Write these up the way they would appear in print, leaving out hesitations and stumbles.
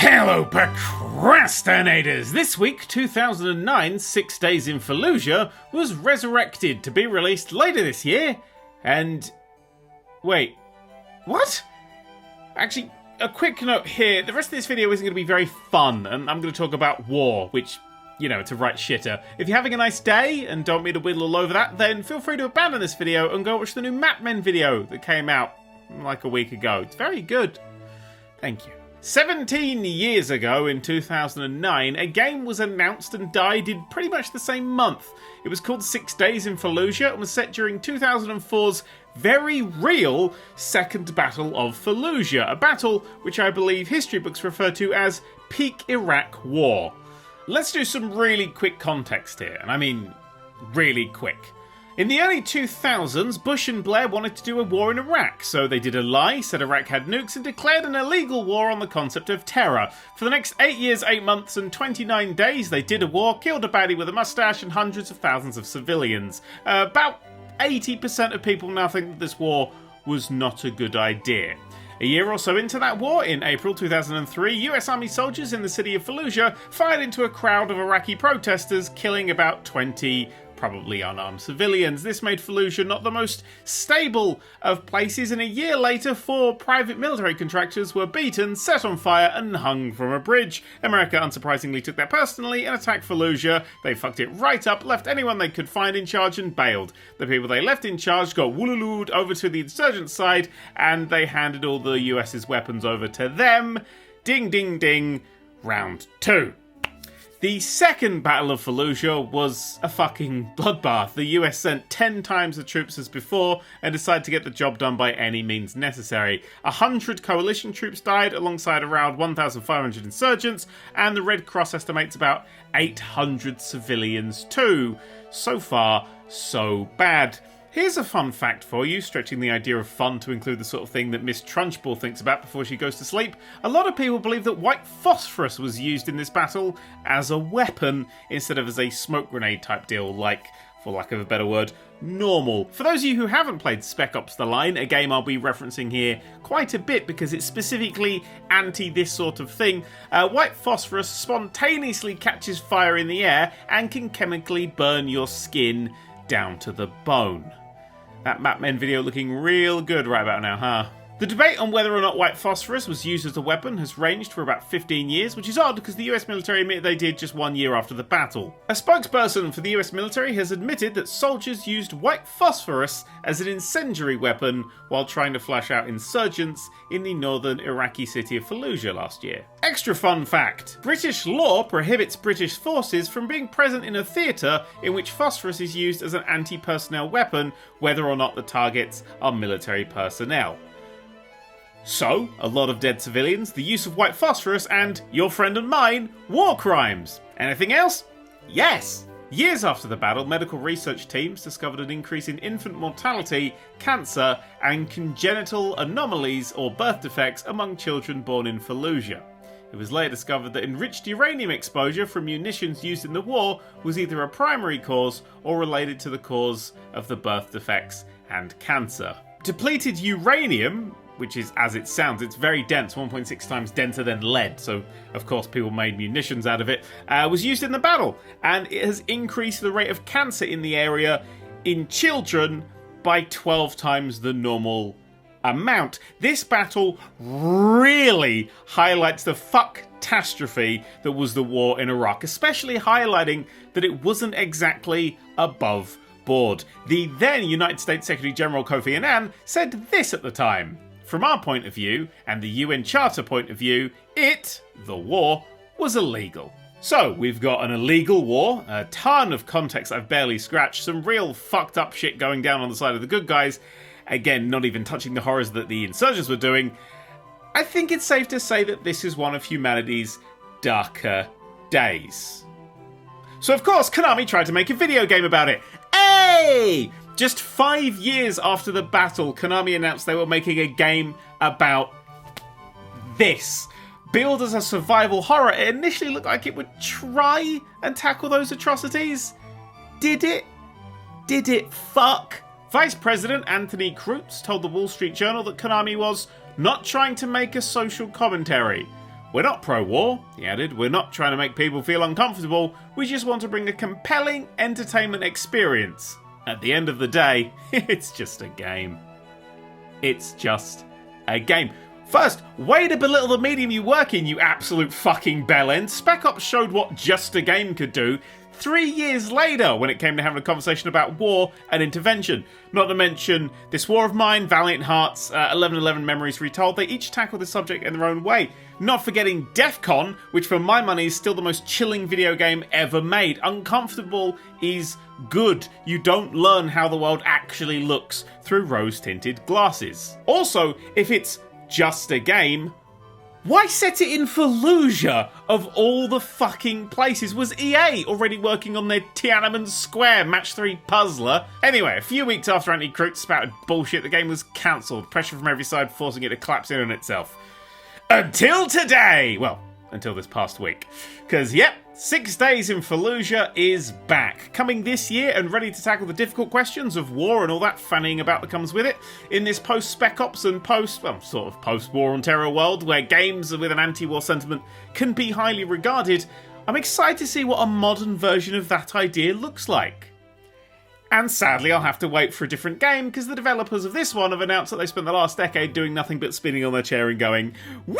Hello, procrastinators! This week, 2009, 6 Days in Fallujah was resurrected to be released later this year, and... wait, what? Actually, a quick note here, the rest of this video isn't going to be very fun, and I'm going to talk about war, which, you know, it's a right shitter. If you're having a nice day and don't mean to whittle all over that, then feel free to abandon this video and go watch the new Map Men video that came out like a week ago. It's very good. Thank you. 17 years ago, in 2009, a game was announced and died in pretty much the same month. It was called 6 Days in Fallujah and was set during 2004's very real Second Battle of Fallujah, a battle which I believe history books refer to as peak Iraq War. Let's do some really quick context here, and I mean really quick. In the early 2000s, Bush and Blair wanted to do a war in Iraq, so they did a lie, said Iraq had nukes, and declared an illegal war on the concept of terror. For the next 8 years, 8 months, and 29 days, they did a war, killed a baddie with a mustache, and hundreds of thousands of civilians. About 80% of people now think that this war was not a good idea. A year or so into that war, in April 2003, US Army soldiers in the city of Fallujah fired into a crowd of Iraqi protesters, killing about 20 probably unarmed civilians. This made Fallujah not the most stable of places, and a year later 4 private military contractors were beaten, set on fire, and hung from a bridge. America unsurprisingly took that personally and attacked Fallujah. They fucked it right up, left anyone they could find in charge and bailed. The people they left in charge got woololooed over to the insurgent side, and they handed all the US's weapons over to them. Ding ding ding, round 2. The second Battle of Fallujah was a fucking bloodbath. The US sent 10 times the troops as before and decided to get the job done by any means necessary. 100 coalition troops died alongside around 1,500 insurgents, and the Red Cross estimates about 800 civilians too. So far, so bad. Here's a fun fact for you, stretching the idea of fun to include the sort of thing that Miss Trunchbull thinks about before she goes to sleep. A lot of people believe that white phosphorus was used in this battle as a weapon instead of as a smoke grenade type deal, like, for lack of a better word, normal. For those of you who haven't played Spec Ops The Line, a game I'll be referencing here quite a bit because it's specifically anti this sort of thing, white phosphorus spontaneously catches fire in the air and can chemically burn your skin down to the bone. That Map Men video looking real good right about now, huh? The debate on whether or not white phosphorus was used as a weapon has ranged for about 15 years, which is odd because the US military admitted they did just 1 year after the battle. A spokesperson for the US military has admitted that soldiers used white phosphorus as an incendiary weapon while trying to flush out insurgents in the northern Iraqi city of Fallujah last year. Extra fun fact: British law prohibits British forces from being present in a theatre in which phosphorus is used as an anti-personnel weapon, whether or not the targets are military personnel. So, a lot of dead civilians, the use of white phosphorus, and, your friend and mine, war crimes. Anything else? Yes! Years after the battle, medical research teams discovered an increase in infant mortality, cancer, and congenital anomalies or birth defects among children born in Fallujah. It was later discovered that enriched uranium exposure from munitions used in the war was either a primary cause or related to the cause of the birth defects and cancer. Depleted uranium, which is, as it sounds, it's very dense, 1.6 times denser than lead, so of course people made munitions out of it, was used in the battle, and it has increased the rate of cancer in the area in children by 12 times the normal amount. This battle really highlights the fuck-tastrophe that was the war in Iraq, especially highlighting that it wasn't exactly above board. The then United States Secretary General Kofi Annan said this at the time: "From our point of view, and the UN Charter point of view, the war, was illegal." So, we've got an illegal war, a ton of context I've barely scratched, some real fucked up shit going down on the side of the good guys, again, not even touching the horrors that the insurgents were doing. I think it's safe to say that this is one of humanity's darker days. So of course, Konami tried to make a video game about it. Hey! Just 5 years after the battle, Konami announced they were making a game about this. Billed as a survival horror, it initially looked like it would try and tackle those atrocities. Did it? Did it fuck? Vice President Anthony Kreutz told the Wall Street Journal that Konami was not trying to make a social commentary. "We're not pro-war," he added. "We're not trying to make people feel uncomfortable. We just want to bring a compelling entertainment experience. At the end of the day, it's just a game. It's just a game." First, way to belittle the medium you work in, you absolute fucking bellend. Spec Ops showed what just a game could do 3 years later when it came to having a conversation about war and intervention. Not to mention This War of Mine, Valiant Hearts, 1111 Memories Retold. They each tackle the subject in their own way. Not forgetting DEF CON, which for my money is still the most chilling video game ever made. Uncomfortable is good. You don't learn how the world actually looks through rose-tinted glasses. Also, if it's just a game, why set it in Fallujah of all the fucking places? Was EA already working on their Tiananmen Square Match 3 puzzler? Anyway, a few weeks after Anti-Crute spouted bullshit, the game was cancelled. Pressure from every side forcing it to collapse in on itself. Until today! Well, until this past week. Because, yep, 6 Days in Fallujah is back. Coming this year and ready to tackle the difficult questions of war and all that fannying about that comes with it. In this post-Spec Ops and post-war on terror world where games with an anti-war sentiment can be highly regarded, I'm excited to see what a modern version of that idea looks like. And sadly, I'll have to wait for a different game because the developers of this one have announced that they spent the last decade doing nothing but spinning on their chair and going, "Whee!"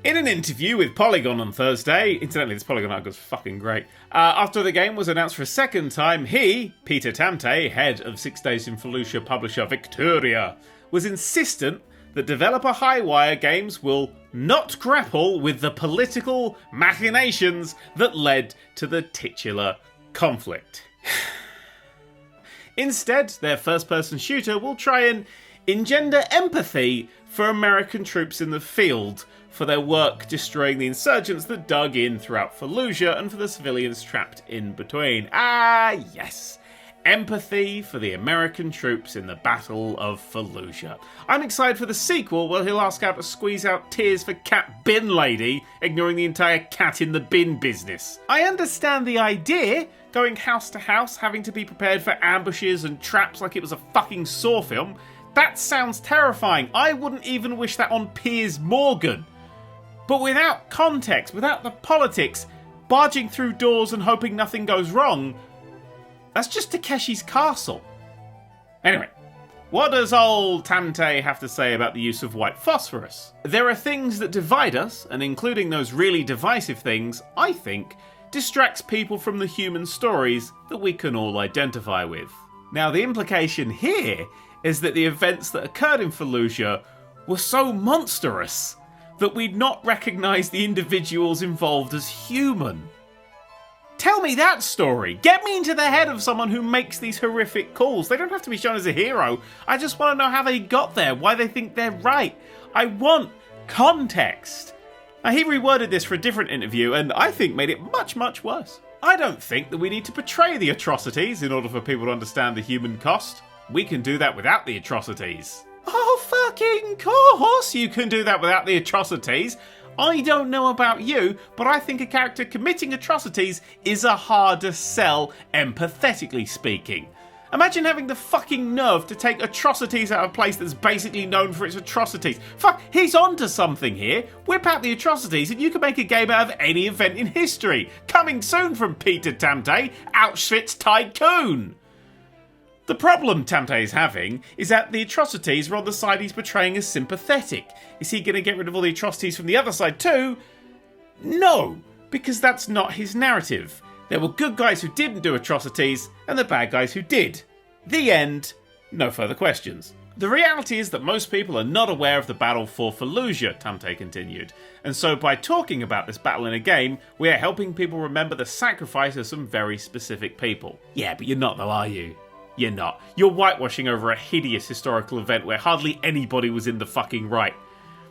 In an interview with Polygon on Thursday, incidentally this Polygon article was fucking great, after the game was announced for a second time, he, Peter Tamte, head of 6 Days in Fallujah publisher Victoria, was insistent that developer Highwire Games will not grapple with the political machinations that led to the titular conflict. Instead, their first-person shooter will try and engender empathy for American troops in the field for their work destroying the insurgents that dug in throughout Fallujah and for the civilians trapped in between. Ah, yes. Empathy for the American troops in the Battle of Fallujah. I'm excited for the sequel where he'll ask how to squeeze out tears for Cat Bin Lady, ignoring the entire cat in the bin business. I understand the idea, going house to house, having to be prepared for ambushes and traps like it was a fucking Saw film. That sounds terrifying. I wouldn't even wish that on Piers Morgan. But without context, without the politics, barging through doors and hoping nothing goes wrong, that's just Takeshi's Castle. Anyway, what does old Tamte have to say about the use of white phosphorus? There are things that divide us, and including those really divisive things, I think, distracts people from the human stories that we can all identify with. Now, the implication here is that the events that occurred in Fallujah were so monstrous that we'd not recognise the individuals involved as human. Tell me that story. Get me into the head of someone who makes these horrific calls. They don't have to be shown as a hero. I just want to know how they got there, why they think they're right. I want context. Now, he reworded this for a different interview and I think made it much, much worse. I don't think that we need to portray the atrocities in order for people to understand the human cost. We can do that without the atrocities. Oh, fucking course you can do that without the atrocities. I don't know about you, but I think a character committing atrocities is a harder sell, empathetically speaking. Imagine having the fucking nerve to take atrocities out of a place that's basically known for its atrocities. Fuck, he's onto something here. Whip out the atrocities and you can make a game out of any event in history. Coming soon from Peter Tamte, Auschwitz Tycoon. The problem Tamte is having is that the atrocities are on the side he's portraying as sympathetic. Is he going to get rid of all the atrocities from the other side too? No, because that's not his narrative. There were good guys who didn't do atrocities and the bad guys who did. The end. No further questions. The reality is that most people are not aware of the battle for Fallujah, Tamte continued, and so by talking about this battle in a game, we are helping people remember the sacrifice of some very specific people. Yeah, but you're not though, are you? You're not. You're whitewashing over a hideous historical event where hardly anybody was in the fucking right.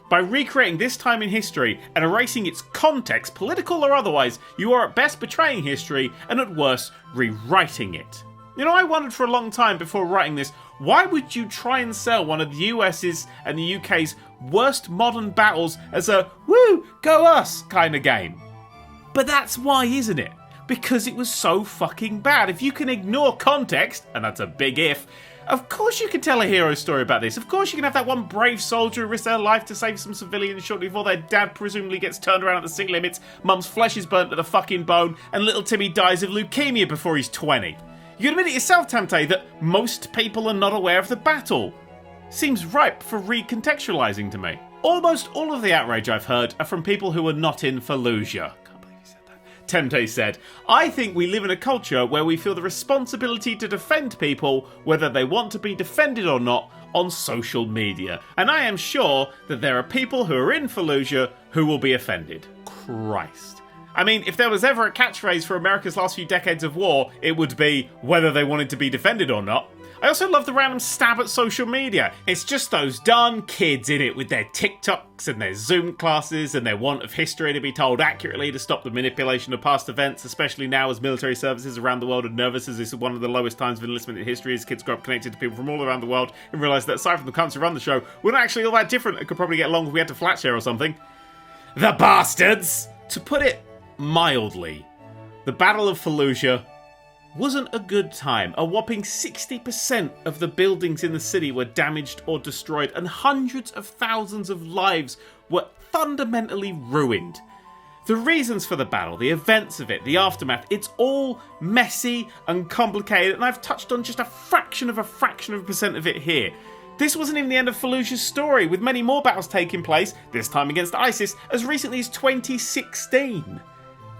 By recreating this time in history and erasing its context, political or otherwise, you are at best betraying history and at worst, rewriting it. You know, I wondered for a long time before writing this, why would you try and sell one of the US's and the UK's worst modern battles as a woo, go us kind of game? But that's why, isn't it? Because it was so fucking bad. If you can ignore context, and that's a big if, Of course you can tell a hero story about this. Of course you can have that one brave soldier who risked their life to save some civilians shortly before their dad presumably gets turned around at the city limits, mum's flesh is burnt to the fucking bone, and little Timmy dies of leukemia before he's 20. You admit it yourself, Tamte, that most people are not aware of the battle. Seems ripe for recontextualizing to me. Almost all of the outrage I've heard are from people who are not in Fallujah. Temte said, I think we live in a culture where we feel the responsibility to defend people, whether they want to be defended or not, on social media. And I am sure that there are people who are in Fallujah who will be offended. Christ. I mean, if there was ever a catchphrase for America's last few decades of war, it would be whether they wanted to be defended or not. I also love the random stab at social media. It's just those darn kids in it with their TikToks and their Zoom classes and their want of history to be told accurately to stop the manipulation of past events, especially now as military services around the world are nervous as this is one of the lowest times of enlistment in history as kids grow up connected to people from all around the world and realise that aside from the cunts who run the show, we're not actually all that different and could probably get along if we had to flat share or something. The bastards! To put it mildly, the Battle of Fallujah wasn't a good time. A whopping 60% of the buildings in the city were damaged or destroyed, and hundreds of thousands of lives were fundamentally ruined. The reasons for the battle, the events of it, the aftermath, it's all messy and complicated, and I've touched on just a fraction of a percent of it here. This wasn't even the end of Fallujah's story, with many more battles taking place, this time against ISIS, as recently as 2016.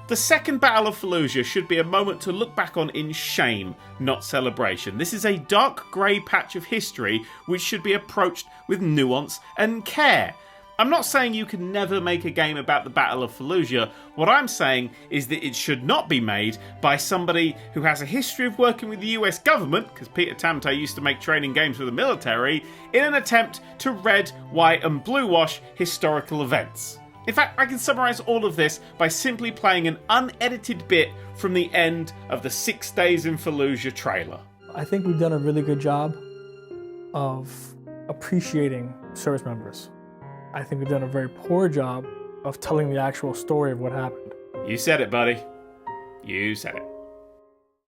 The second Battle of Fallujah should be a moment to look back on in shame, not celebration. This is a dark grey patch of history which should be approached with nuance and care. I'm not saying you can never make a game about the Battle of Fallujah. What I'm saying is that it should not be made by somebody who has a history of working with the US government, because Peter Tamte used to make training games for the military, in an attempt to red, white and blue wash historical events. In fact, I can summarise all of this by simply playing an unedited bit from the end of the 6 Days in Fallujah trailer. I think we've done a really good job of appreciating service members. I think we've done a very poor job of telling the actual story of what happened. You said it, buddy. You said it.